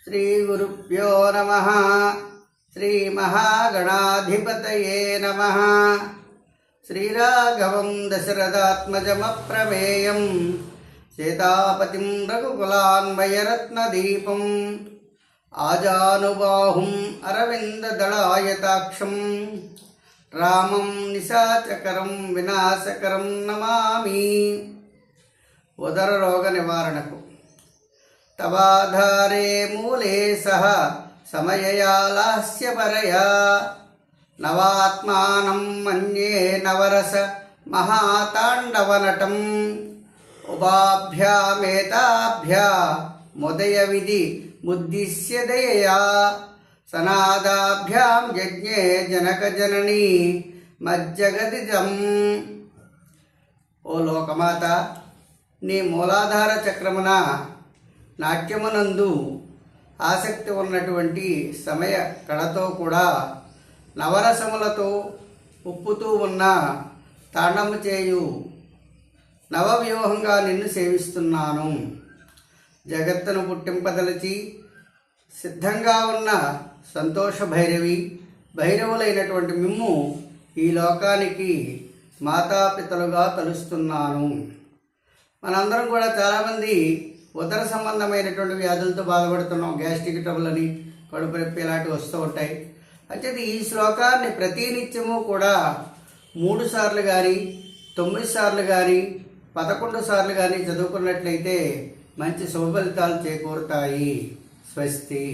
శ్రీగురుభ్యో నమః. శ్రీమహాగణాధిపతయే నమః. శ్రీరాఘవం దశరథాత్మజమప్రమేయం సీతాపతిం రఘుకులాన్వయరత్నదీపం ఆజానుబాహుం అరవిందదళాయతాక్షం రామం నిశాచకరం వినాశకరం నమామి. ఉదర రోగ నివారణకు తవాధారే మూలే సహ సమయయాలాస్యపరయా నవాత్మానం మన్యే నవరస మహాతాండవనటం ఉపాభ్యామేతాభ్యా ముదయ విధి ముద్దిశ్య దయయా సనాదాభ్యాం యజ్ఞే జనక జననీ మజ్జగదిజం. ఓ లోకమాత, నీ మూలాధార చక్రమున నాట్యమునందు ఆసక్తి ఉన్నటువంటి సమయ కళతో కూడా నవరసములతో ఉప్పుతూ ఉన్న తాండము చేయు నవవ్యూహంగా నిన్ను సేవిస్తున్నాను. జగత్తును పుట్టింపదలచి సిద్ధంగా ఉన్న సంతోష భైరవి భైరవులైనటువంటి మిమ్ము ఈ లోకానికి మాతాపితలుగా తలుస్తున్నాను. మనందరం కూడా చాలామంది ఉదర సంబంధమైనటువంటి వ్యాధులతో బాధపడుతున్నాం. గ్యాస్ట్రిక్ ట్రబుల్ అని, కడుపు నొప్పి ఇలాంటివి వస్తూ ఉంటాయి. అయితే ఈ శ్లోకాన్ని ప్రతినిత్యము కూడా 3 సార్లు కానీ 9 సార్లు కానీ 11 సార్లు కానీ చదువుకున్నట్లయితే మంచి శుభ ఫలితాలు చేకూరుతాయి. స్వస్తి.